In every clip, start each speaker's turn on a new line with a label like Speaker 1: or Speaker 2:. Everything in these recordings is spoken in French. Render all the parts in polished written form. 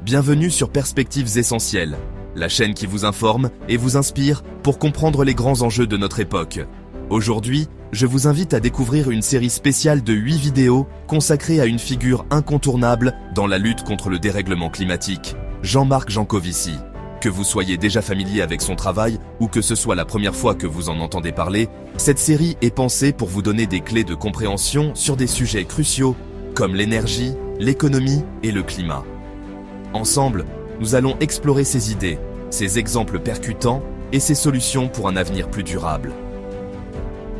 Speaker 1: Bienvenue sur Perspectives Essentielles, la chaîne qui vous informe et vous inspire pour comprendre les grands enjeux de notre époque. Aujourd'hui, je vous invite à découvrir une série spéciale de 8 vidéos consacrées à une figure incontournable dans la lutte contre le dérèglement climatique, Jean-Marc Jancovici. Que vous soyez déjà familier avec son travail ou que ce soit la première fois que vous en entendez parler, cette série est pensée pour vous donner des clés de compréhension sur des sujets cruciaux comme l'énergie, l'économie et le climat. Ensemble, nous allons explorer ses idées, ses exemples percutants et ses solutions pour un avenir plus durable.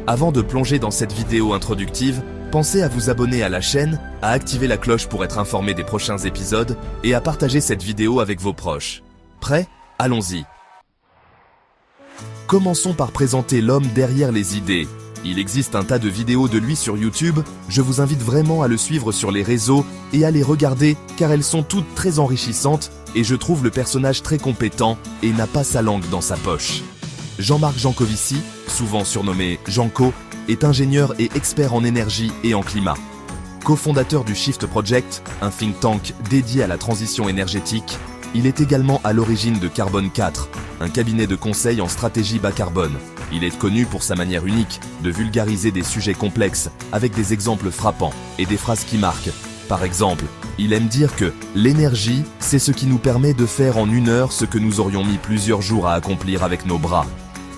Speaker 1: Avant de plonger dans cette vidéo introductive, pensez à vous abonner à la chaîne, à activer la cloche pour être informé des prochains épisodes et à partager cette vidéo avec vos proches. Prêt? Allons-y. Commençons par présenter l'homme derrière les idées. Il existe un tas de vidéos de lui sur YouTube, je vous invite vraiment à le suivre sur les réseaux et à les regarder car elles sont toutes très enrichissantes et je trouve le personnage très compétent et n'a pas sa langue dans sa poche. Jean-Marc Jancovici, souvent surnommé Janco, est ingénieur et expert en énergie et en climat. Cofondateur du Shift Project, un think tank dédié à la transition énergétique, il est également à l'origine de Carbone 4, un cabinet de conseil en stratégie bas carbone. Il est connu pour sa manière unique de vulgariser des sujets complexes avec des exemples frappants et des phrases qui marquent. Par exemple, il aime dire que l'énergie, c'est ce qui nous permet de faire en 1 heure ce que nous aurions mis plusieurs jours à accomplir avec nos bras.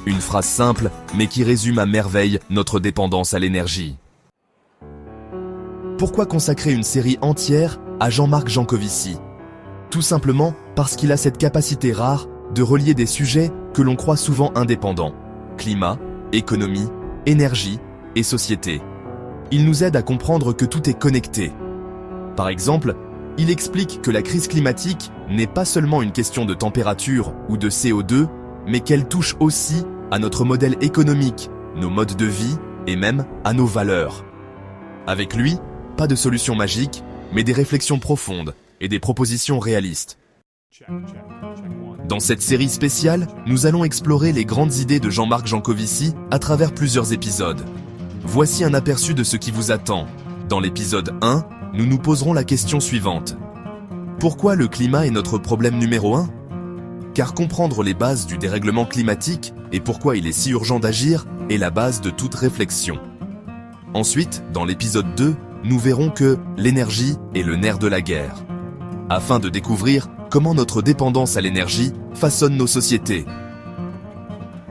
Speaker 1: Une phrase simple, mais qui résume à merveille notre dépendance à l'énergie. Pourquoi consacrer une série entière à Jean-Marc Jancovici ? Tout simplement parce qu'il a cette capacité rare de relier des sujets que l'on croit souvent indépendants. Climat, économie, énergie et société. Il nous aide à comprendre que tout est connecté. Par exemple, il explique que la crise climatique n'est pas seulement une question de température ou de CO2, mais qu'elle touche aussi à notre modèle économique, nos modes de vie et même à nos valeurs. Avec lui, pas de solution magique, mais des réflexions profondes et des propositions réalistes. Dans cette série spéciale, nous allons explorer les grandes idées de Jean-Marc Jancovici à travers plusieurs épisodes. Voici un aperçu de ce qui vous attend. Dans l'épisode 1, nous nous poserons la question suivante. Pourquoi le climat est notre problème numéro 1 ? Car comprendre les bases du dérèglement climatique et pourquoi il est si urgent d'agir est la base de toute réflexion. Ensuite, dans l'épisode 2, nous verrons que l'énergie est le nerf de la guerre. Afin de découvrir comment notre dépendance à l'énergie façonne nos sociétés.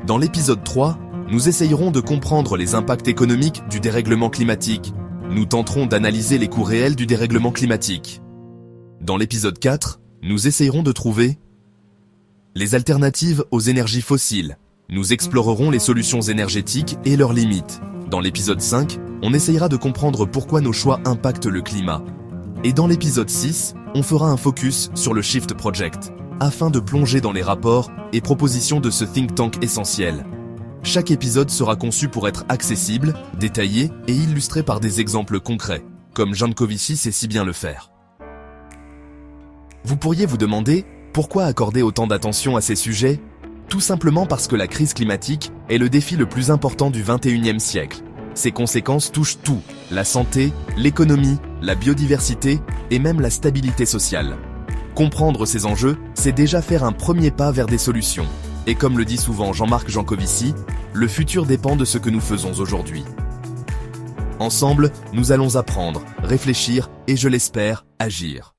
Speaker 1: Dans l'épisode 3, nous essayerons de comprendre les impacts économiques du dérèglement climatique. Nous tenterons d'analyser les coûts réels du dérèglement climatique. Dans l'épisode 4, nous essayerons de trouver les alternatives aux énergies fossiles. Nous explorerons les solutions énergétiques et leurs limites. Dans l'épisode 5, on essayera de comprendre pourquoi nos choix impactent le climat. Et dans l'épisode 6, on fera un focus sur le Shift Project, afin de plonger dans les rapports et propositions de ce think tank essentiel. Chaque épisode sera conçu pour être accessible, détaillé et illustré par des exemples concrets, comme Jancovici sait si bien le faire. Vous pourriez vous demander pourquoi accorder autant d'attention à ces sujets ? Tout simplement parce que la crise climatique est le défi le plus important du XXIe siècle. Ses conséquences touchent tout, la santé, l'économie, la biodiversité et même la stabilité sociale. Comprendre ces enjeux, c'est déjà faire un premier pas vers des solutions. Et comme le dit souvent Jean-Marc Jancovici, le futur dépend de ce que nous faisons aujourd'hui. Ensemble, nous allons apprendre, réfléchir et, je l'espère, agir.